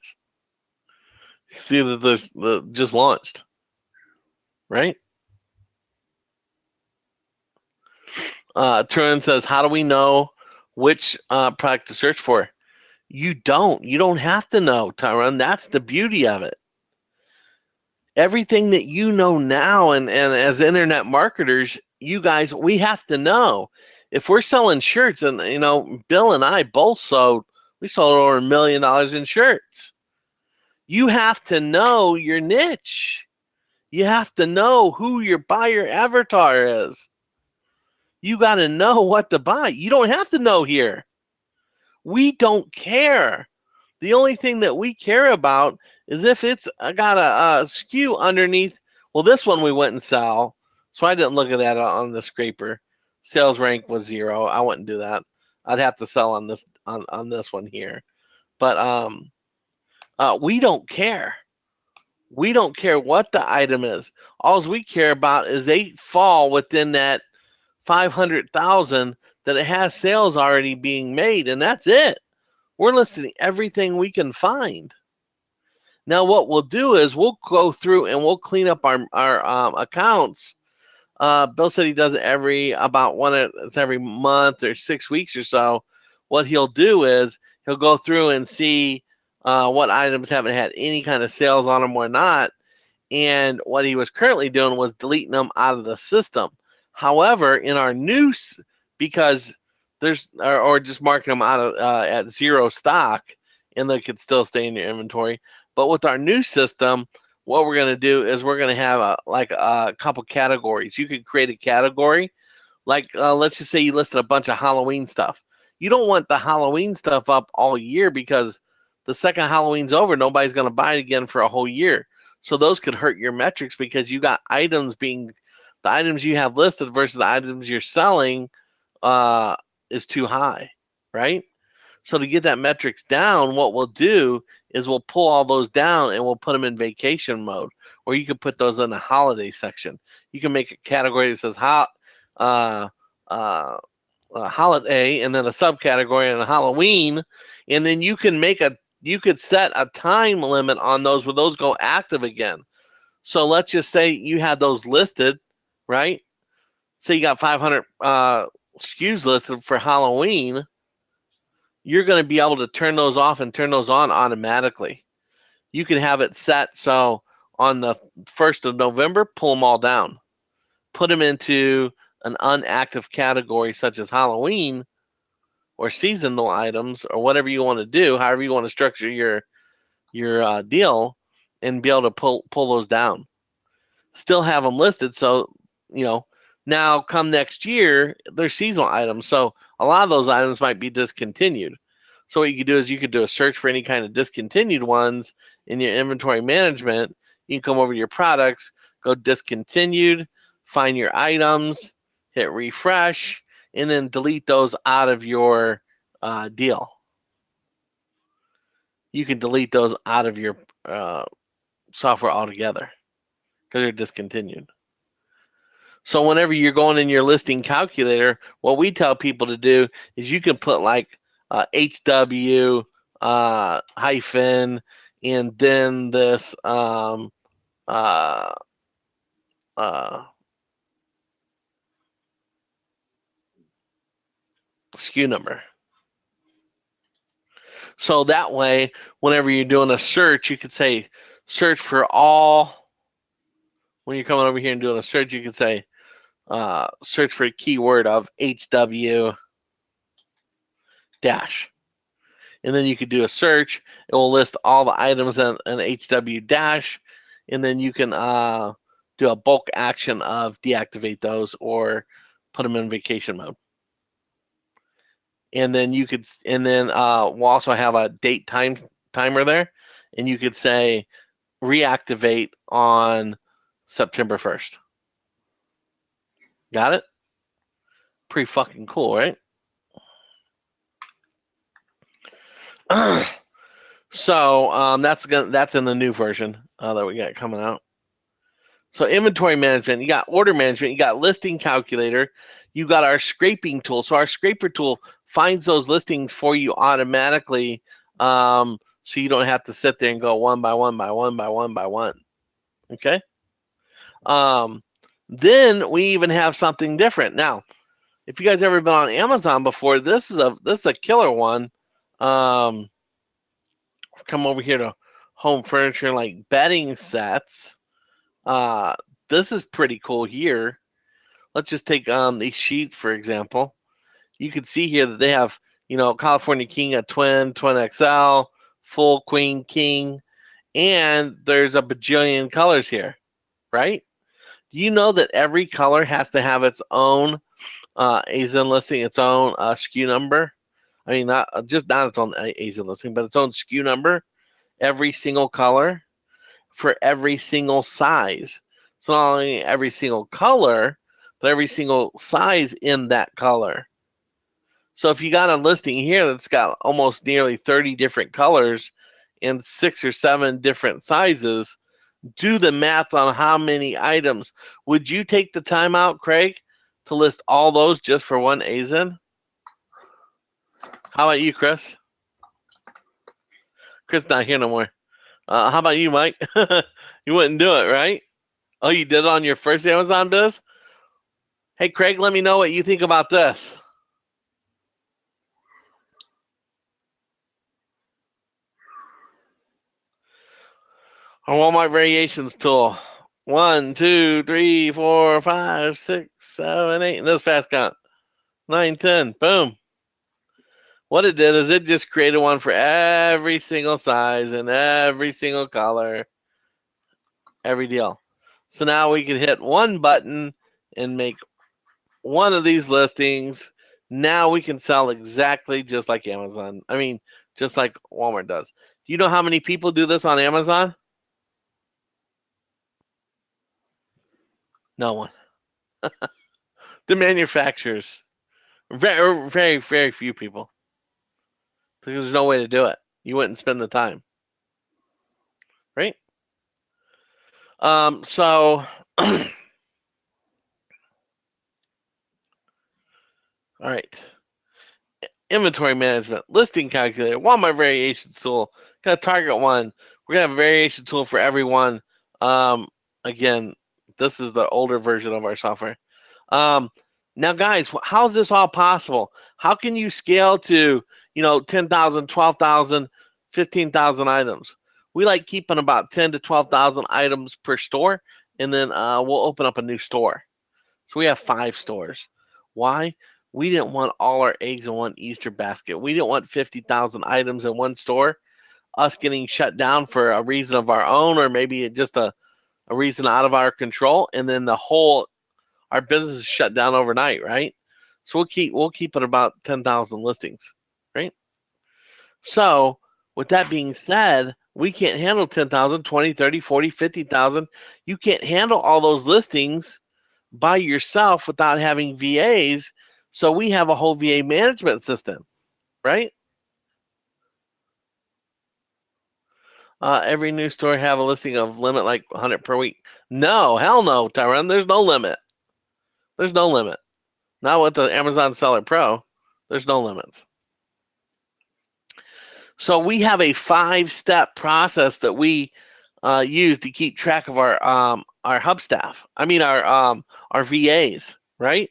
You see that there's just launched. Right? Turin says, how do we know which product to search for? You don't. You don't have to know, Tyron. That's the beauty of it. Everything that you know now, and as internet marketers, you guys, we have to know. If we're selling shirts, and Bill and I both sold over $1 million in shirts. You have to know your niche. You have to know who your buyer avatar is. You got to know what to buy. You don't have to know here. We don't care. The only thing that we care about is if it's got a SKU underneath. Well, this one we went and sell, so I didn't look at that on the scraper. Sales rank was 0. I wouldn't do that. I'd have to sell on this one here. But we don't care. We don't care what the item is. All we care about is they fall within that 500,000 that it has sales already being made, and that's it. We're listing everything we can find. Now, what we'll do is we'll go through and we'll clean up our accounts. Bill said he does it every month or 6 weeks or so. What he'll do is he'll go through and see what items haven't had any kind of sales on them or not. And what he was currently doing was deleting them out of the system. However, in our new, because or just marking them out of, at 0 stock, and they could still stay in your inventory. But with our new system, what we're going to do is we're going to have a couple categories. You could create a category, like let's just say you listed a bunch of Halloween stuff. You don't want the Halloween stuff up all year because the second Halloween's over, nobody's going to buy it again for a whole year. So those could hurt your metrics because you got the items you have listed versus the items you're selling is too high, right? So to get that metrics down, what we'll do is we'll pull all those down and we'll put them in vacation mode, or you can put those in the holiday section. You can make a category that says holiday, and then a subcategory on Halloween, and then you could set a time limit on those where those go active again. So let's just say you had those listed, right? Say you got 500 SKUs listed for Halloween. You're going to be able to turn those off and turn those on automatically. You can have it set so on the 1st of November, pull them all down. Put them into an unactive category such as Halloween, or seasonal items or whatever you want to do, however you want to structure your deal, and be able to pull those down. Still have them listed, so now come next year they're seasonal items, so a lot of those items might be discontinued. So what you could do is you could do a search for any kind of discontinued ones in your inventory management. You can come over to your products, go discontinued, find your items, hit refresh, and then delete those out of your deal. You can delete those out of your software altogether because they're discontinued. So whenever you're going in your listing calculator, what we tell people to do is you can put like HW hyphen and then this SKU number. So that way, whenever you're doing a search, you could say search for all. When you're coming over here and doing a search, you could say search for a keyword of HW dash. And then you could do a search. It will list all the items in HW dash. And then you can do a bulk action of deactivate those or put them in vacation mode. And then you could, we'll also have a date timer there. And you could say reactivate on September 1st. Got it? Pretty fucking cool, right? So that's in the new version that we got coming out. So inventory management, you got order management, you got listing calculator, you got our scraping tool. So our scraper tool finds those listings for you automatically, so you don't have to sit there and go one by one by one by one by one. Okay. Then we even have something different. Now, if you guys ever been on Amazon before, this is a killer one. Come over here to home furniture, like bedding sets. This is pretty cool here. Let's just take these sheets, for example. You can see here that they have, California King, a twin XL, full queen, king, and there's a bajillion colors here, right? Do you know that every color has to have its own ASIN listing, its own SKU number? I mean, not its own ASIN listing, but its own SKU number. Every single color for every single size. So not only every single color, but every single size in that color. So if you got a listing here that's got almost nearly 30 different colors and 6 or 7 different sizes, do the math on how many items. Would you take the time out, Craig, to list all those just for one ASIN? How about you, Chris? Chris not here no more. How about you, Mike? You wouldn't do it, right? Oh, you did it on your first Amazon biz? Hey, Craig, let me know what you think about this. Our Walmart variations tool. 1, 2, 3, 4, 5, 6, 7, 8. And this fast count. 9, 10. Boom. What it did is it just created one for every single size and every single color. Every deal. So now we can hit one button and make one of these listings. Now we can sell exactly just like Amazon. I mean, just like Walmart does. Do you know how many people do this on Amazon? No one. The manufacturers. Very, very, very few people. Because there's no way to do it. You wouldn't spend the time. Right? So all right. Inventory management, listing calculator, Walmart variation tool, got a target one. We're gonna have a variation tool for everyone. Again, this is the older version of our software. Now guys, how's this all possible? How can you scale to 10,000, 12,000, 15,000 items? We like keeping about 10 to 12,000 items per store, and then we'll open up a new store. So we have 5 stores. Why? We didn't want all our eggs in one Easter basket. We didn't want 50,000 items in one store, us getting shut down for a reason of our own, or maybe just a reason out of our control, and then our business is shut down overnight, right? So we'll keep it about 10,000 listings, right? So with that being said, we can't handle 10,000, 20, 30, 40, 50,000. You can't handle all those listings by yourself without having VAs. So we have a whole VA management system, right? Every new store have a listing of limit like 100 per week. No, hell no, Tyron. There's no limit. There's no limit. Not with the Amazon Seller Pro. There's no limits. So we have a 5-step process that we use to keep track of our hub staff. I mean our VAs, right?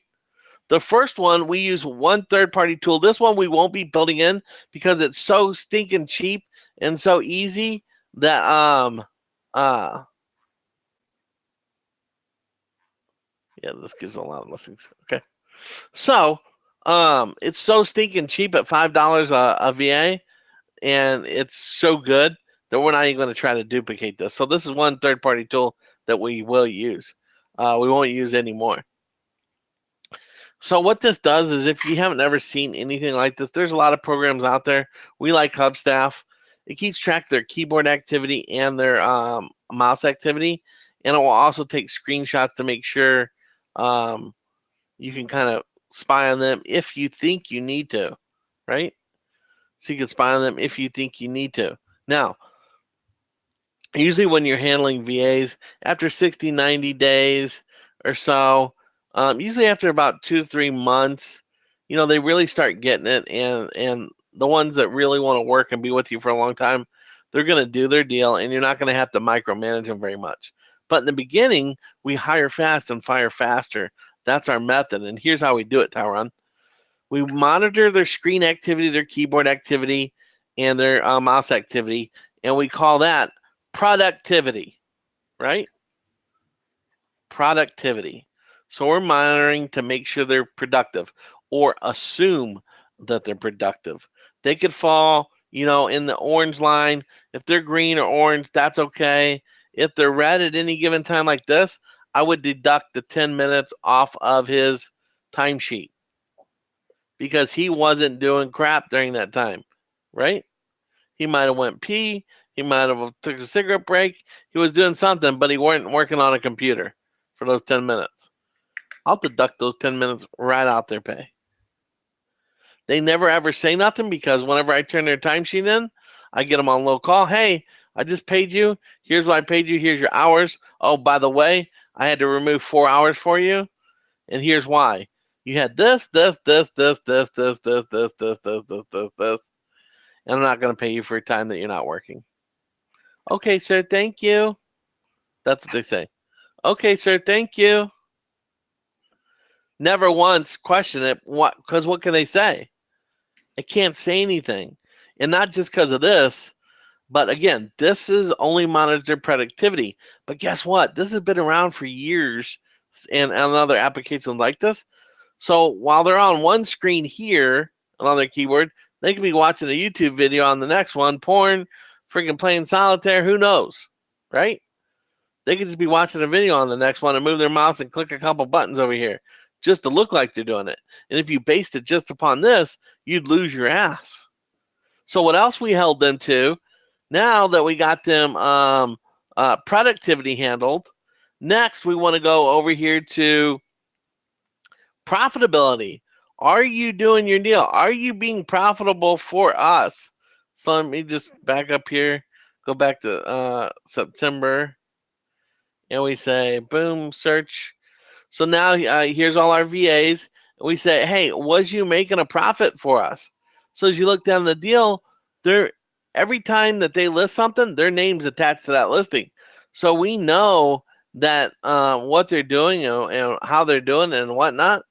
The first one, we use one third-party tool. This one we won't be building in because it's so stinking cheap and so easy that yeah, this gives a lot of listings. Okay, so it's so stinking cheap at $5 a VA, and it's so good that we're not even going to try to duplicate this. So this is one third-party tool that we will use. We won't use anymore. So what this does is, if you haven't ever seen anything like this, there's a lot of programs out there. We like Hubstaff. It keeps track of their keyboard activity and their mouse activity, and it will also take screenshots to make sure you can kind of spy on them if you think you need to, right? So you can spy on them if you think you need to. Now, usually when you're handling VAs, after 60, 90 days or so, usually after about 2 to 3 months, they really start getting it, and the ones that really want to work and be with you for a long time, they're going to do their deal, and you're not going to have to micromanage them very much. But in the beginning, we hire fast and fire faster. That's our method, and here's how we do it, Tyron. We monitor their screen activity, their keyboard activity, and their mouse activity, and we call that productivity, right? Productivity. So we're monitoring to make sure they're productive, or assume that they're productive. They could fall, in the orange line. If they're green or orange, that's okay. If they're red at any given time like this, I would deduct the 10 minutes off of his timesheet because he wasn't doing crap during that time, right? He might have went pee. He might have took a cigarette break. He was doing something, but he weren't working on a computer for those 10 minutes. I'll deduct those 10 minutes right out their pay. They never ever say nothing because whenever I turn their timesheet in, I get them on low call. Hey, I just paid you. Here's what I paid you. Here's your hours. Oh, by the way, I had to remove 4 hours for you, and here's why. You had this, and I'm not going to pay you for a time that you're not working. Okay, sir, thank you. That's what they say. Okay, sir, thank you. Never once question it. Because what can they say? I can't say anything. And not just because of this, but again, this is only monitored productivity. But guess what? This has been around for years and other applications like this. So while they're on one screen here, on their keyboard, they could be watching a YouTube video on the next one, porn, freaking playing solitaire, who knows, right? They could just be watching a video on the next one and move their mouse and click a couple buttons over here just to look like they're doing it. And if you based it just upon this, you'd lose your ass. So what else we held them to, now that we got them productivity handled, next we want to go over here to profitability. Are you doing your deal? Are you being profitable for us? So let me just back up here, go back to September, and we say, boom, search. So now here's all our VAs. And we say, hey, was you making a profit for us? So as you look down the deal, every time that they list something, their name's attached to that listing. So we know that what they're doing and how they're doing and whatnot,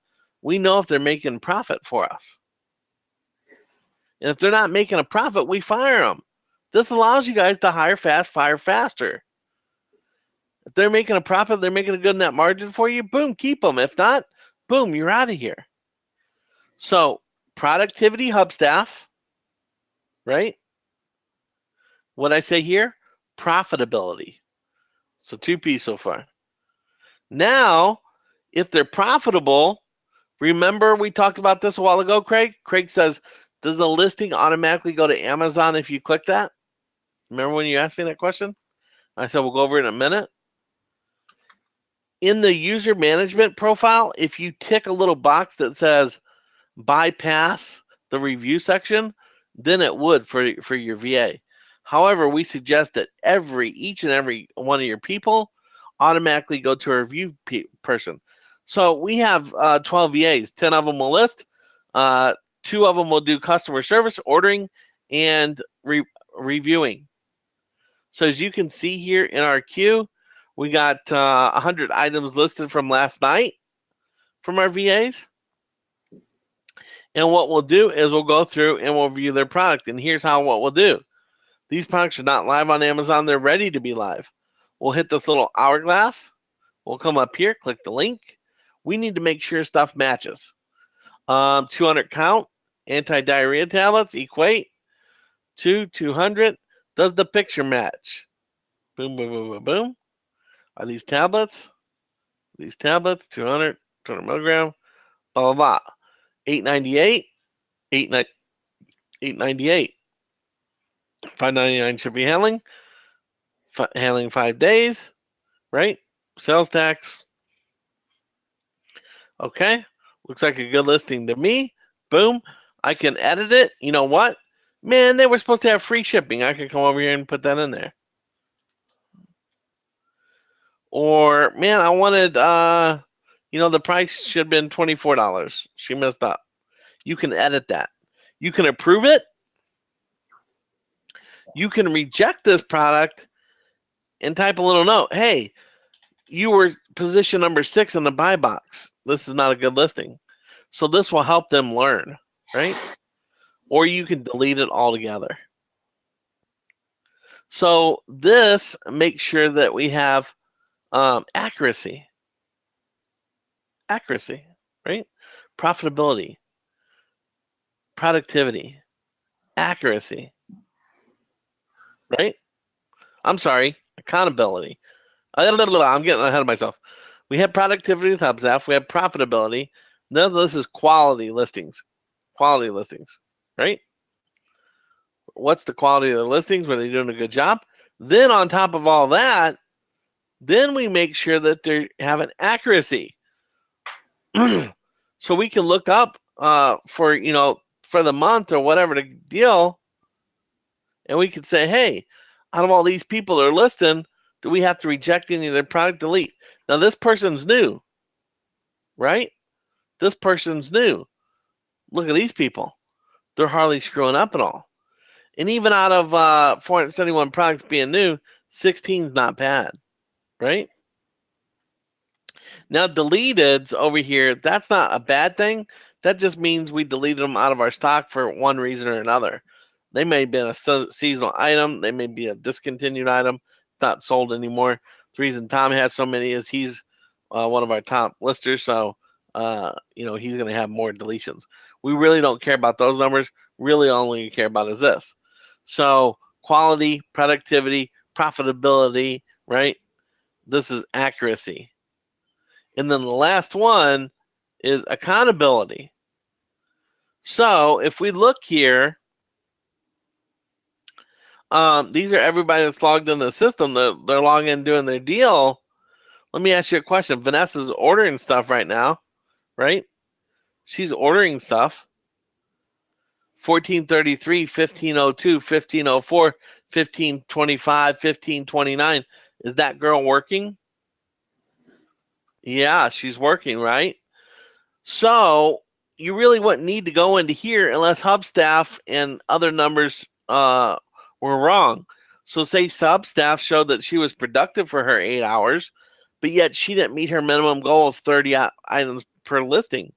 we know if they're making profit for us. And if they're not making a profit, we fire them. This allows you guys to hire fast, fire faster. If they're making a profit, they're making a good net margin for you, boom, keep them. If not, boom, you're out of here. So productivity hub staff, right? What I say here, profitability. So 2P so far. Now, if they're profitable, remember we talked about this a while ago, Craig? Craig says, does the listing automatically go to Amazon if you click that? Remember when you asked me that question? I said, we'll go over it in a minute. In the user management profile, if you tick a little box that says bypass the review section, then it would for your VA. However, we suggest that each and every one of your people automatically go to a review person. So we have 12 VAs. 10 of them will list. 2 of them will do customer service, ordering, and reviewing. So as you can see here in our queue, we got 100 items listed from last night from our VAs. And what we'll do is we'll go through and we'll view their product. And here's what we'll do. These products are not live on Amazon. They're ready to be live. We'll hit this little hourglass. We'll come up here, click the link. We need to make sure stuff matches. 200 count, anti-diarrhea tablets, equate to 200. Does the picture match? Boom, boom, boom, boom, boom. Are these tablets? 200 milligram, blah, blah, blah. $8.98, $8.98. $5.99 shipping handling. Handling 5 days, right? Sales tax. Okay, looks like a good listing to me. Boom, I can edit it. You know what? Man, they were supposed to have free shipping. I could come over here and put that in there. Or, man, I wanted, the price should have been $24. She messed up. You can edit that. You can approve it. You can reject this product and type a little note. Hey, you were position number 6 in the buy box. This is not a good listing. So this will help them learn, right? Or you can delete it altogether. So this makes sure that we have accuracy, right? Profitability, productivity, accuracy, right? I'm sorry, accountability. I'm getting ahead of myself. We have productivity with HubStaff. We have profitability. None of this is quality listings. Quality listings, right? What's the quality of the listings? Were they doing a good job? Then on top of all that, then we make sure that they have an accuracy. So we can look up for the month or whatever the deal, and we can say, hey, out of all these people that are listing, do we have to reject any of their product? Delete. Now this person's new, right? This person's new. Look at these people. They're hardly screwing up at all. And even out of 471 products being new, 16 is not bad, right? Now deleteds over here, that's not a bad thing. That just means we deleted them out of our stock for one reason or another. They may have been a seasonal item. They may be a discontinued item, not sold anymore. The reason Tom has so many is he's one of our top listers, so he's going to have more deletions. We really don't care about those numbers. Really, all we care about is this. So quality, productivity, profitability, right? This is accuracy. And then the last one is accountability. So if we look here, these are everybody that's logged in the system. They're logging in doing their deal. Let me ask you a question. Vanessa's ordering stuff right now, right? She's ordering stuff. 1433, 1502, 1504, 1525, 1529. Is that girl working? Yeah, she's working, right? So you really wouldn't need to go into here unless HubStaff and other numbers were wrong. So say HubStaff showed that she was productive for her 8 hours, but yet she didn't meet her minimum goal of 30 items per listing.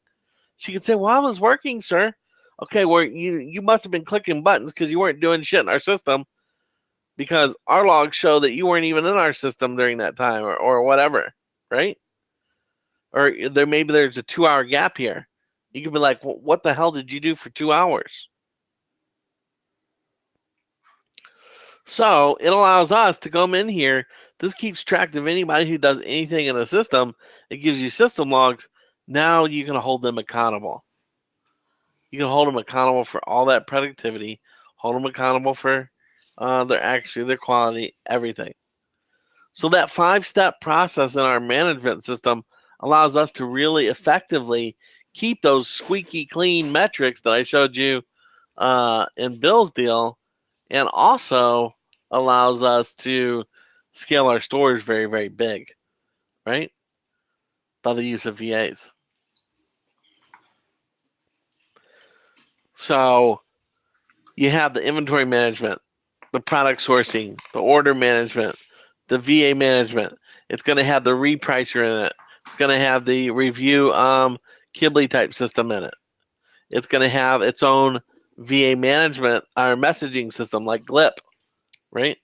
She could say, well, I was working, sir. Okay, well, you must have been clicking buttons because you weren't doing shit in our system, because our logs show that you weren't even in our system during that time or whatever, right? Or there's a 2-hour gap here. You could be like, well, what the hell did you do for 2 hours? So it allows us to come in here. This keeps track of anybody who does anything in a system. It gives you system logs. Now you can hold them accountable. You can hold them accountable for all that productivity, hold them accountable for their accuracy, their quality, everything. So that 5-step process in our management system allows us to really effectively keep those squeaky clean metrics that I showed you in Bill's deal, and also allows us to scale our stores very, very big, right? By the use of VAs. So you have the inventory management, the product sourcing, the order management, the VA management. It's going to have the repricer in it. It's going to have the review Kibli type system in it. It's going to have its own VA management or messaging system like Glip, right?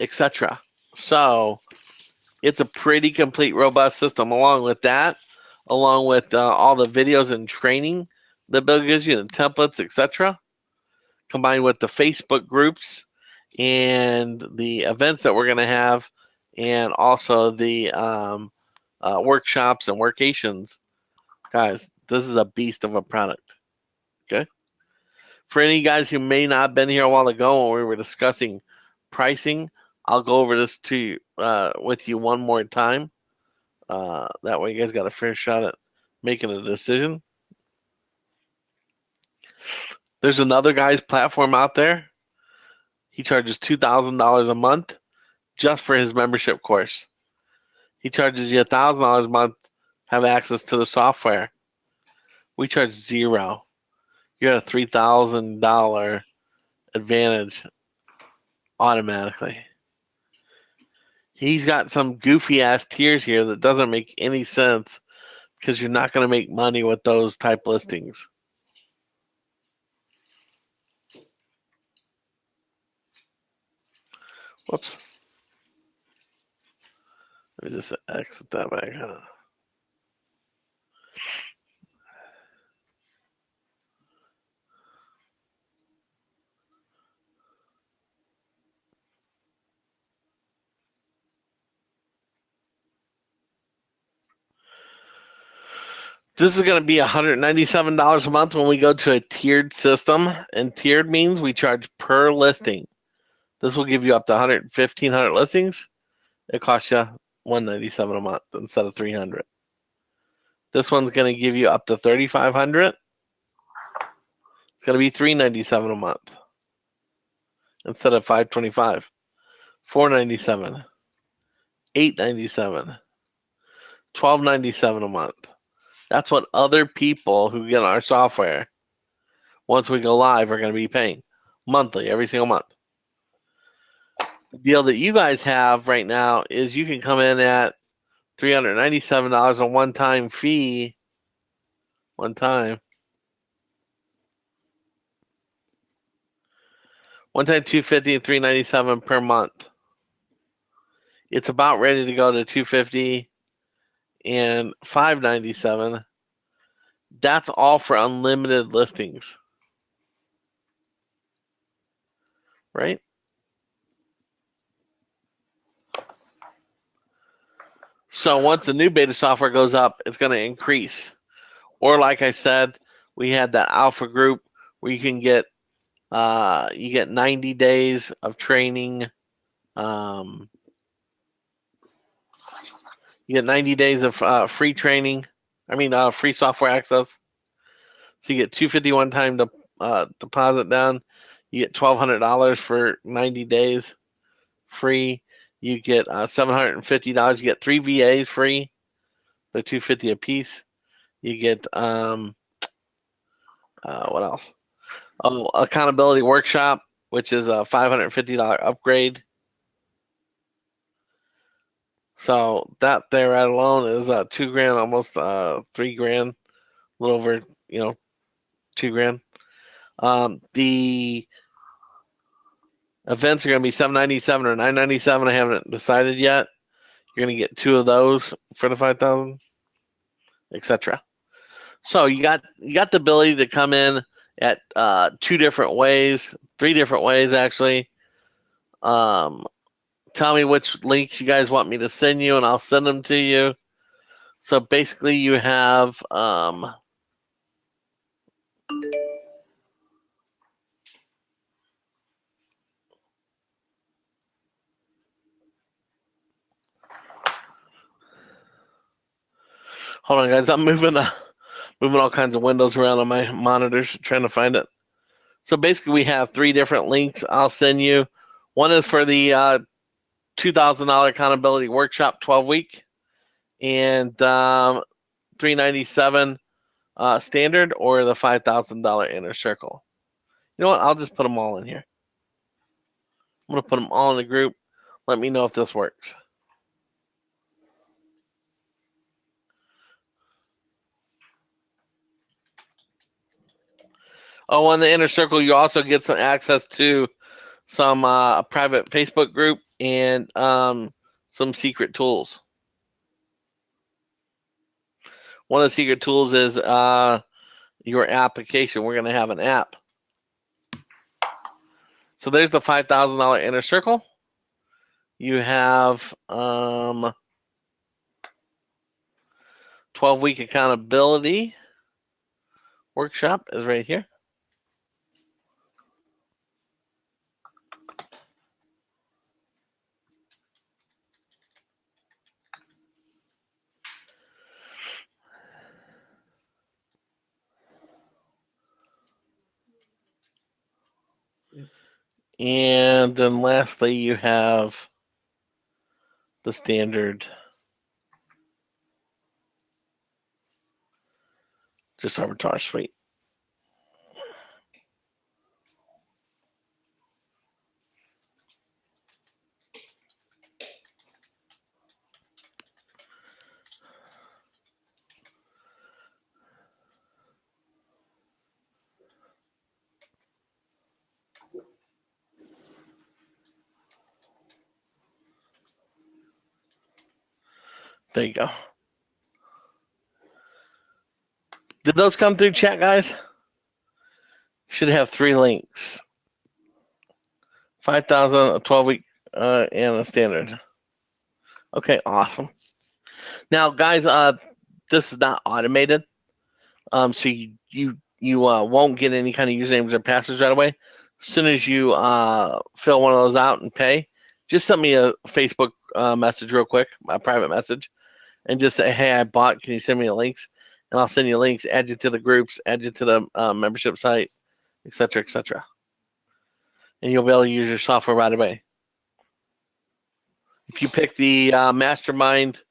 Etc. So it's a pretty complete, robust system. Along with that, along with all the videos and training that Bill gives you, the templates, etc., combined with the Facebook groups and the events that we're going to have, and also the workshops and workations. Guys, this is a beast of a product. Okay. For any guys who may not have been here a while ago when we were discussing pricing, I'll go over this to you, with you one more time. That way you guys got a fair shot at making a decision. There's another guy's platform out there. He charges $2,000 a month just for his membership course. He charges you $1,000 a month to have access to the software. We charge $0. You're at a $3,000 advantage automatically. He's got some goofy ass tiers here that doesn't make any sense because you're not going to make money with those type listings. Whoops. Let me just exit that back. This is going to be $197 a month when we go to a tiered system. And tiered means we charge per listing. This will give you up to 1,500 listings. It costs you $197 a month instead of $300. This one's going to give you up to 3,500. It's going to be $397 a month instead of $525. $497. $897. $1297 a month. That's what other people who get our software, once we go live, are going to be paying monthly, every single month. The deal that you guys have right now is you can come in at $397 a one-time fee. One time, $250 and $397 per month. It's about ready to go to $250 and $597. That's all for unlimited listings, right? So once the new beta software goes up, it's going to increase. Or like I said, we had that alpha group where you can get 90 days of training. You get 90 days of free training. Free software access. So you get $250 one time deposit down. You get $1,200 for 90 days free. You get $750. You get 3 VAs free. They're $250 a piece. You get what else? Oh, accountability workshop, which is a $550 upgrade. So that there right alone is $2,000, almost $3,000, a little over, $2,000. The events are going to be $797 or $997. I haven't decided yet. You're going to get 2 of those for the $5,000, etc. So you got the ability to come in at 2 different ways, 3 different ways actually. Tell me which links you guys want me to send you, and I'll send them to you. So basically, you have hold on, guys. I'm moving all kinds of windows around on my monitors, trying to find it. So basically, we have 3 different links I'll send you. One is for the $2,000 accountability workshop 12-week, and $397 standard, or the $5,000 inner circle. You know what? I'll just put them all in here. I'm going to put them all in the group. Let me know if this works. Oh, on the inner circle, you also get some access to some private Facebook group and some secret tools. One of the secret tools is your application. We're going to have an app. So there's the $5,000 inner circle. You have 12-week accountability workshop is right here. And then lastly, you have the standard just arbitrage suite. There you go. Did those come through chat, guys? Should have 3 links. 5,000, a 12-week, and a standard. Okay, awesome. Now, guys, this is not automated, so you won't get any kind of usernames or passwords right away. As soon as you fill one of those out and pay, just send me a Facebook message real quick, a private message, and just say, hey, I bought, can you send me the links? And I'll send you links, add you to the groups, add you to the membership site, etc., etc. And you'll be able to use your software right away. If you pick the mastermind,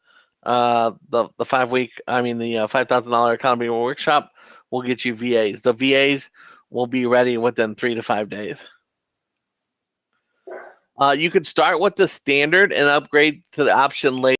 the 5-week, the $5,000 accountability workshop, will get you VAs. The VAs will be ready within 3 to 5 days. You could start with the standard and upgrade to the option later.